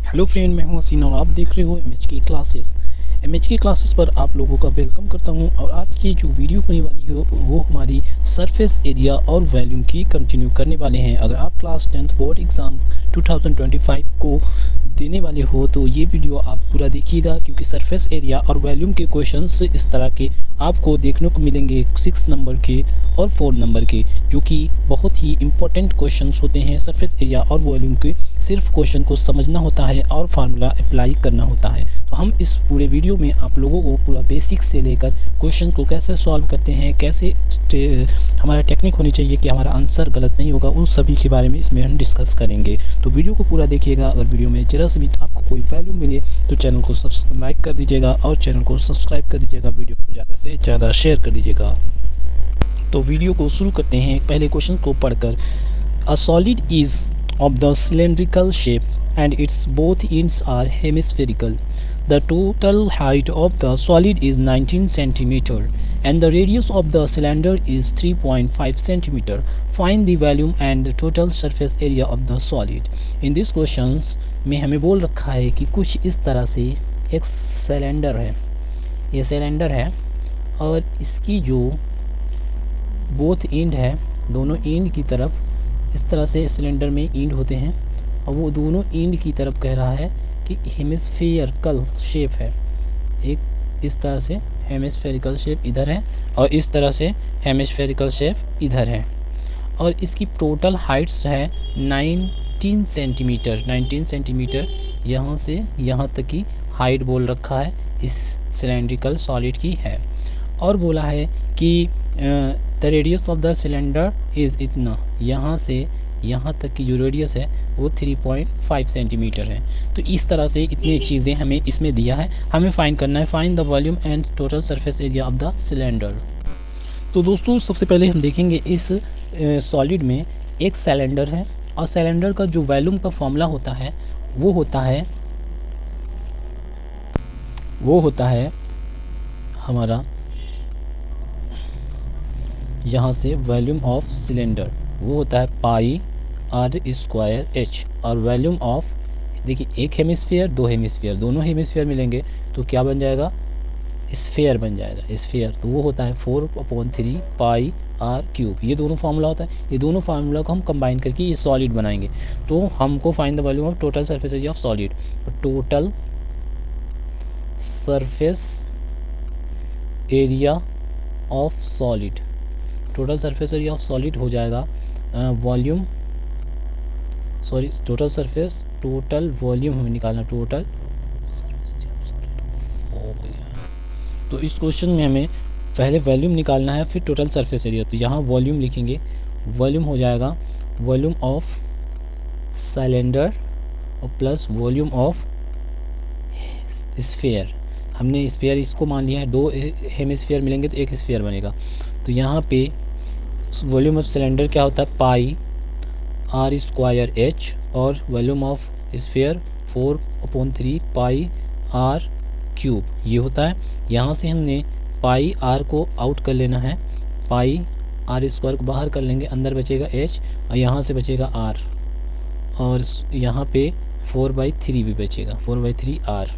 Hello friend, मैं हूं हसीन और आप देख रहे हो एमएच की क्लासेस पर आप लोगों का वेलकम करता हूं। और आज की जो वीडियो होने वाली हो वो हमारी सरफेस एरिया और वॉल्यूम की कंटिन्यू करने वाले हैं। अगर आप क्लास 10th बोर्ड एग्ज़ाम 2025 को देने वाले हो तो ये वीडियो आप पूरा देखिएगा, क्योंकि सरफेस एरिया और वॉल्यूम के क्वेश्चंस इस तरह के आपको देखने को मिलेंगे 6 नंबर के और 4 नंबर के, जो कि बहुत ही इंपॉर्टेंट क्वेश्चंस होते हैं। सरफेस एरिया और वॉल्यूम के सिर्फ क्वेश्चन को समझना होता है और फार्मूला अप्लाई करना होता है। तो हम इस पूरे वीडियो में आप लोगों को पूरा बेसिक से लेकर क्वेश्चन को कैसे सॉल्व करते हैं, कैसे हमारा टेक्निक होनी चाहिए कि हमारा आंसर गलत नहीं होगा, उन सभी के बारे में इसमें हम डिस्कस करेंगे। तो वीडियो को पूरा देखिएगा। अगर वीडियो में जरा से भी आपको कोई वैल्यू मिले तो चैनल को सब्सक्राइब कर दीजिएगा और चैनल को सब्सक्राइब कर दीजिएगा, वीडियो को ज़्यादा से ज़्यादा शेयर कर दीजिएगा। तो वीडियो को शुरू करते हैं पहले क्वेश्चन को पढ़कर। A solid is of the cylindrical shape and its both ends are hemispherical. The total height of the solid is 19 cm and the radius of the cylinder is 3.5 cm. Find the volume and the total surface area of the solid. In this questions में हमें बोल रखा है कि कुछ इस तरह से एक सिलेंडर है, ये सिलेंडर है और इसकी जो बोथ एंड है, दोनों एंड की तरफ इस तरह से सिलेंडर में एंड होते हैं और वो दोनों एंड की तरफ कह रहा है कि हेमिस्फेरिकल शेप है। एक इस तरह से हेमिस्फेरिकल शेप इधर है और इस तरह से हेमिस्फेरिकल शेप इधर है और इसकी टोटल हाइट्स है 19 सेंटीमीटर। 19 सेंटीमीटर यहाँ से यहाँ तक की हाइट बोल रखा है इस सिलेंड्रिकल सॉलिड की है। और बोला है कि the radius of the cylinder is इतना, यहाँ से यहाँ तक की जो रेडियस है वो 3.5 सेंटीमीटर है। तो इस तरह से इतनी चीज़ें हमें इसमें दिया है, हमें फाइंड करना है। Find the volume and total surface area of the cylinder. तो दोस्तों सबसे पहले हम देखेंगे इस सॉलिड में एक सिलेंडर है और सिलेंडर का जो वॉल्यूम का फॉर्मूला होता है वो होता है हमारा यहाँ से वॉल्यूम ऑफ सिलेंडर वो होता है पाई आर स्क्वायर एच। और वॉल्यूम ऑफ, देखिए एक हेमिस्फीयर दो हेमिस्फीयर, दोनों हेमिस्फीयर मिलेंगे तो क्या बन जाएगा, स्फीयर बन जाएगा, स्फीयर। तो वो होता है 4/3 पाई आर क्यूब। ये दोनों फार्मूला होता है, ये दोनों फार्मूला को हम कंबाइन करके ये सॉलिड बनाएंगे। तो हमको find the volume of total surface area of solid. Total surface area of solid, total surface area of solid हो जाएगा volume, sorry total surface, total volume हमें निकालना, total surface area of solid हो गया। तो इस क्वेश्चन में हमें पहले वॉल्यूम निकालना है फिर टोटल सरफेस एरिया। तो यहाँ वॉल्यूम लिखेंगे, वॉल्यूम हो जाएगा वॉल्यूम ऑफ सिलेंडर और प्लस वॉल्यूम ऑफ स्फीयर। हमने स्फीयर इसको मान लिया है, दो हेमिस्फीयर मिलेंगे तो एक स्फीयर बनेगा। तो यहाँ पे वॉल्यूम ऑफ सिलेंडर क्या होता है, पाई आर स्क्वायर एच, और volume of sphere 4/3 pi R cube ये होता है। यहाँ से हमने पाई आर को आउट कर लेना है, पाई आर स्क्वायर को बाहर कर लेंगे, अंदर बचेगा एच और यहाँ से बचेगा आर, और यहाँ पे 4/3 भी बचेगा, 4/3 आर।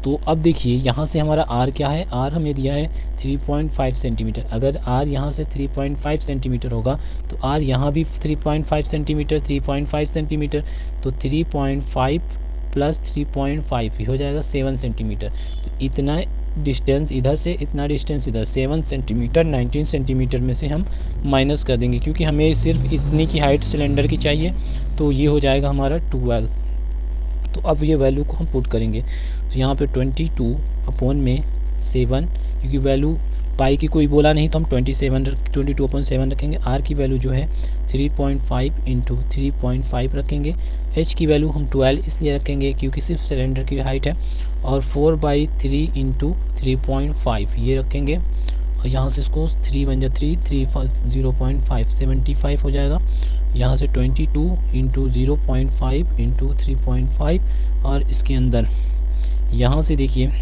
तो अब देखिए यहाँ से हमारा r क्या है, r हमें दिया है 3.5 सेंटीमीटर। अगर r यहाँ से 3.5 सेंटीमीटर होगा तो r यहाँ भी 3.5 सेंटीमीटर, 3.5 सेंटीमीटर, तो 3.5 प्लस 3.5 ही हो जाएगा 7 सेंटीमीटर। तो इतना डिस्टेंस इधर से इतना डिस्टेंस इधर 7 सेंटीमीटर 19 सेंटीमीटर में से हम माइनस कर देंगे, क्योंकि हमें सिर्फ इतनी की हाइट सिलेंडर की चाहिए। तो ये हो जाएगा हमारा 12। तो अब ये वैल्यू को हम पुट करेंगे तो यहाँ पे 22/7, क्योंकि वैल्यू पाई की कोई बोला नहीं तो हम 22/7 रखेंगे। आर की वैल्यू जो है 3.5 × 3.5 रखेंगे। एच की वैल्यू हम 12 इसलिए रखेंगे क्योंकि सिर्फ सिलेंडर की हाइट है, और 4/3 × 3.5 ये रखेंगे। और यहाँ से इसको 3 बन जाए 0.5 75 हो जाएगा। यहाँ से 22 × 0.5 × 3.5, और इसके अंदर यहाँ से देखिए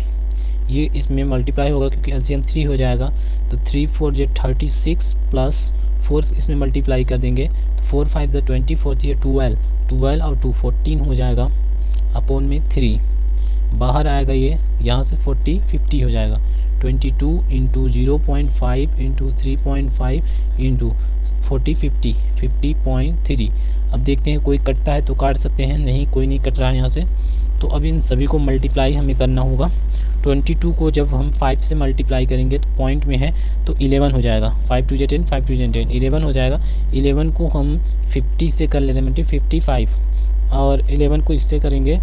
ये इसमें मल्टीप्लाई होगा क्योंकि एलसीएम 3 हो जाएगा। तो 3 4 जे 36 प्लस 4 इसमें मल्टीप्लाई कर देंगे तो 4 5 जे 20 4 3 12 और 2 14 हो जाएगा। अपॉन में 3, बाहर आएगा ये यहाँ से 40 50 हो जाएगा, 22 इंटू 0.5 इंटू 3.5 इंटू 40 50 50.3। अब देखते हैं कोई कटता है तो काट सकते हैं, नहीं कोई नहीं कट रहा है यहाँ से। तो अब इन सभी को मल्टीप्लाई हमें करना होगा। 22 को जब हम 5 से मल्टीप्लाई करेंगे तो पॉइंट में है तो 11 हो जाएगा, 5 2 10 5 2 10 11 हो जाएगा। 11 को हम 50 से कर ले रहे हैं 55, और 11 को इससे करेंगे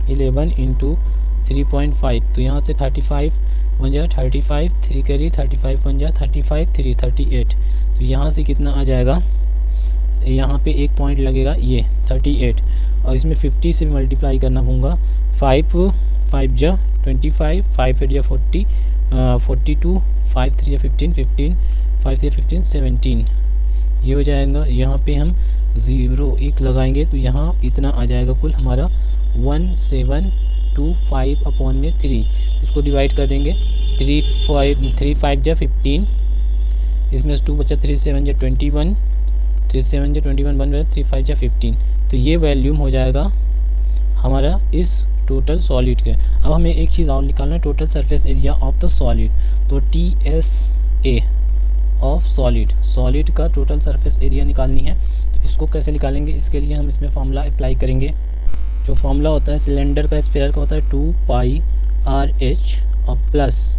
11 इंटू 3.5, तो यहाँ से 35 बन जाए 35, 3 करिए 35 बन जाए 35 3 38। तो यहाँ से कितना आ जाएगा, यहाँ पे एक पॉइंट लगेगा ये 38, और इसमें 50 से मल्टीप्लाई करना होगा। 5 5 जा 25, 5 8 जा 40, 42, 5 3 या 15 15, 5 3 15 17, ये हो जाएगा। यहाँ पे हम 0 1 लगाएंगे तो यहाँ इतना आ जाएगा कुल हमारा 1725 अपॉन में 3। इसको डिवाइड कर देंगे, 3 5 जा 15, इसमें से 2 बचा, 3 7 जा 21, 3 7 जा 21 बन रहा है, 3 5 जा 15। तो ये वैल्यूम हो जाएगा हमारा इस टोटल सॉलिड के। अब हमें एक चीज़ और निकालना है, total surface area of the solid. तो TSA ऑफ सॉलिड का टोटल सरफेस एरिया निकालनी है। तो इसको कैसे निकालेंगे, इसके लिए हम इसमें फार्मूला अप्लाई करेंगे। जो फार्मूला होता है सिलेंडर का स्फीयर का होता है 2 पाई RH और प्लस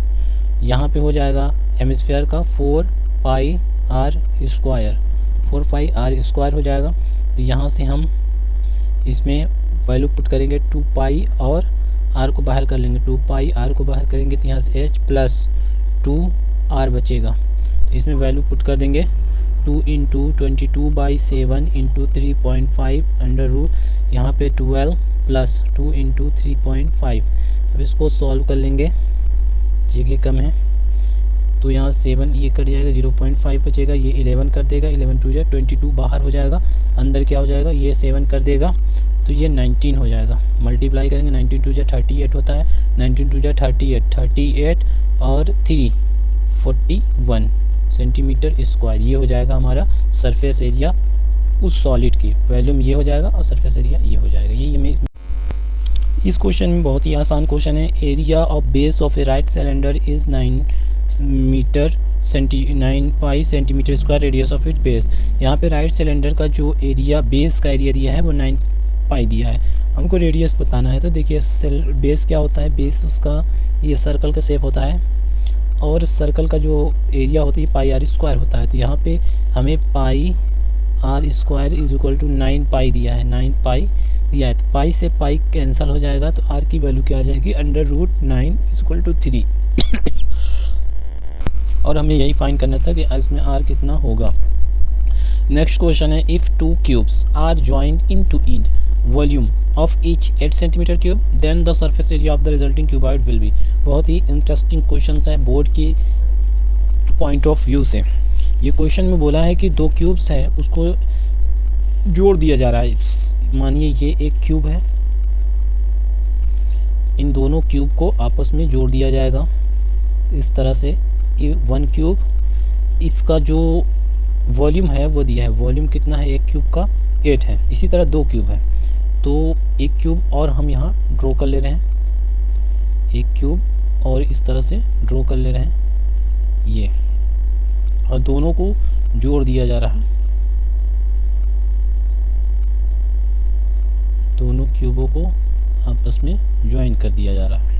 यहाँ पे हो जाएगा हेमिस्फीयर का 4 पाई R स्क्वायर, 4 पाई R स्क्वायर हो जाएगा। तो यहाँ से हम इसमें वैल्यू पुट करेंगे 2 पाई और R को बाहर कर लेंगे, 2 पाई R को बाहर करेंगे तो यहाँ से H प्लस 2R बचेगा। तो इसमें वैल्यू पुट कर देंगे 2 इंटू 22/7 इंटू 3.5 अंडर रूट, यहाँ पे 12 प्लस 2 इंटू 3.5। अब इसको सॉल्व कर लेंगे, जगह कम है तो यहाँ 7 ये कट जाएगा, 0.5 बचेगा, ये 11 कर देगा, 11 2 जा 22 बाहर हो जाएगा, अंदर क्या हो जाएगा, ये 7 कर देगा तो ये 19 हो जाएगा। मल्टीप्लाई करेंगे 19 2 जा 38 होता है, 19 2 जा 38 और 3 41 सेंटीमीटर स्क्वायर। ये हो जाएगा हमारा सरफेस एरिया उस सॉलिड की, वॉल्यूम ये हो जाएगा और सरफेस एरिया ये हो जाएगा। ये मैं इस क्वेश्चन में बहुत ही आसान क्वेश्चन है। Area of base of A right cylinder is 9 pi centimetre square, radius of it base. यहाँ पे राइट सिलेंडर का जो एरिया बेस का एरिया दिया है वो 9 पाई दिया है, हमको रेडियस बताना है। तो देखिए बेस क्या होता है, बेस उसका ये सर्कल का शेप होता है और सर्कल का जो एरिया होती है पाई R स्क्वायर होता है। तो यहाँ पे हमें pi R square is equal to 9 pi दिया है, 9 पाई दिया है। तो पाई से पाई कैंसिल हो जाएगा तो R की वैल्यू क्या आ जाएगी, under root 9 is equal to 3। और हमें यही फाइंड करना था कि इसमें R कितना होगा। नेक्स्ट क्वेश्चन है, if 2 cubes are joined end to end volume of each 8 centimetre cube then the surface area of the resulting cuboid will be. बहुत ही इंटरेस्टिंग क्वेश्चन है बोर्ड की पॉइंट ऑफ व्यू से। ये question में बोला है कि 2 क्यूब्स हैं उसको जोड़ दिया जा रहा है। मानिए ये एक क्यूब है, इन दोनों क्यूब को आपस में जोड़ दिया जाएगा इस तरह से। 1 क्यूब, इसका जो वॉल्यूम है वो दिया है, वॉल्यूम कितना है एक क्यूब का 8 है। इसी तरह 2 क्यूब है तो एक क्यूब और हम यहाँ ड्रॉ कर ले रहे हैं, एक क्यूब और इस तरह से ड्रॉ कर ले रहे हैं ये, और दोनों को जोड़ दिया जा रहा है। दोनों क्यूबों को आपस में ज्वाइन कर दिया जा रहा है।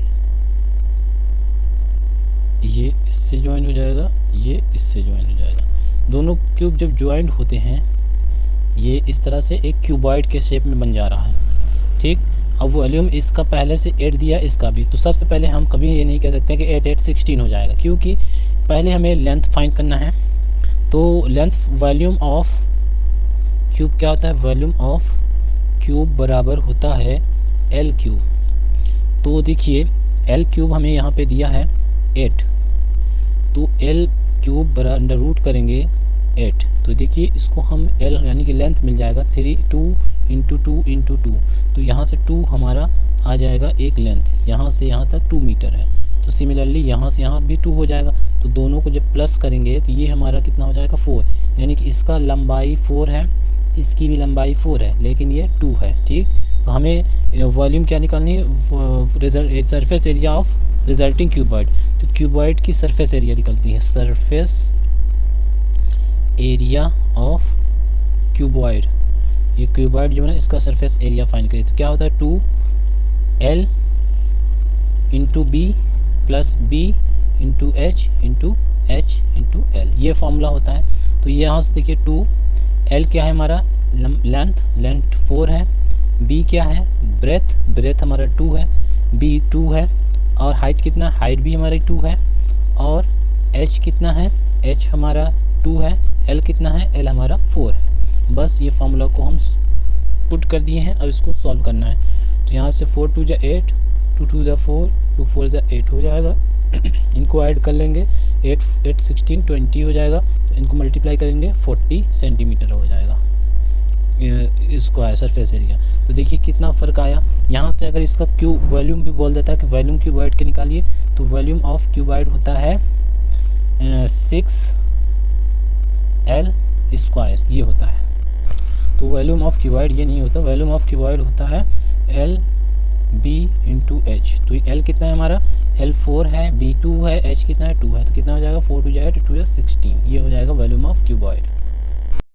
ये इससे ज्वाइन हो जाएगा, ये इससे ज्वाइन हो जाएगा। दोनों क्यूब जब ज्वाइन होते हैं ये इस तरह से एक क्यूबॉइड के शेप में बन जा रहा है, ठीक। अब वॉल्यूम इसका पहले से 8 दिया, इसका भी। तो सबसे पहले हम कभी ये नहीं कह सकते कि 8 8 16 हो जाएगा, क्योंकि पहले हमें लेंथ फाइंड करना है। तो लेंथ वॉल्यूम ऑफ क्यूब क्या होता है, वॉल्यूम ऑफ क्यूब बराबर होता है L क्यूब। तो देखिए L क्यूब हमें यहाँ पे दिया है 8, तो L क्यूब बराबर अंडर रूट करेंगे 8। तो देखिए इसको हम L यानी कि लेंथ मिल जाएगा 2 इंटू 2 इंटू 2। तो यहाँ से 2 हमारा आ जाएगा एक लेंथ, यहाँ से यहाँ तक 2 मीटर है। तो सिमिलरली यहाँ से यहाँ भी 2 हो जाएगा। तो दोनों को जब प्लस करेंगे तो ये हमारा कितना हो जाएगा 4, यानी कि इसका लंबाई 4 है, इसकी भी लंबाई 4 है, लेकिन ये 2 है, ठीक। तो हमें वॉल्यूम क्या निकालनी है, surface area of resulting cuboid. तो क्यूबॉइड की सरफेस एरिया निकलती है, सरफेस एरिया ऑफ क्यूबॉइड। ये क्यूबॉइड जो है ना, इसका सरफेस एरिया फाइंड करिए। तो क्या होता है 2L into B plus B into H into H into L, ये फॉर्मूला होता है। तो यहाँ से देखिए 2L क्या है हमारा, लेंथ 4 है, B क्या है, ब्रेथ हमारा 2 है, B 2 है, और हाइट कितना, हाइट भी हमारी 2 है, और H कितना है, H हमारा 2 है, L कितना है, L हमारा 4 है। बस ये फार्मूला को हम पुट कर दिए हैं, अब इसको सॉल्व करना है। तो यहाँ से 4 2 8, 2 2 4, 2 4 8 हो जाएगा। इनको ऐड कर लेंगे, 8 16 20 हो जाएगा। तो इनको मल्टीप्लाई करेंगे 40 सेंटीमीटर हो जाएगा इसको आया सरफेस एरिया। तो देखिए कितना फ़र्क आया। यहाँ से अगर इसका वॉल्यूम भी बोल देता है कि वॉल्यूम क्यूबॉइड के निकालिए, तो वॉल्यूम ऑफ क्यूबॉइड होता है 6L स्क्वायर, ये होता है। तो वॉल्यूम ऑफ क्यूबॉइड ये नहीं होता, वॉल्यूम ऑफ क्यूबॉइड होता है LB इंटू एच। तो L कितना है हमारा, L 4 है, B 2 है, H कितना है 2 है। तो कितना हो जाएगा 4 2 8 2 16, ये हो जाएगा वॉल्यूम ऑफ क्यूबॉइड।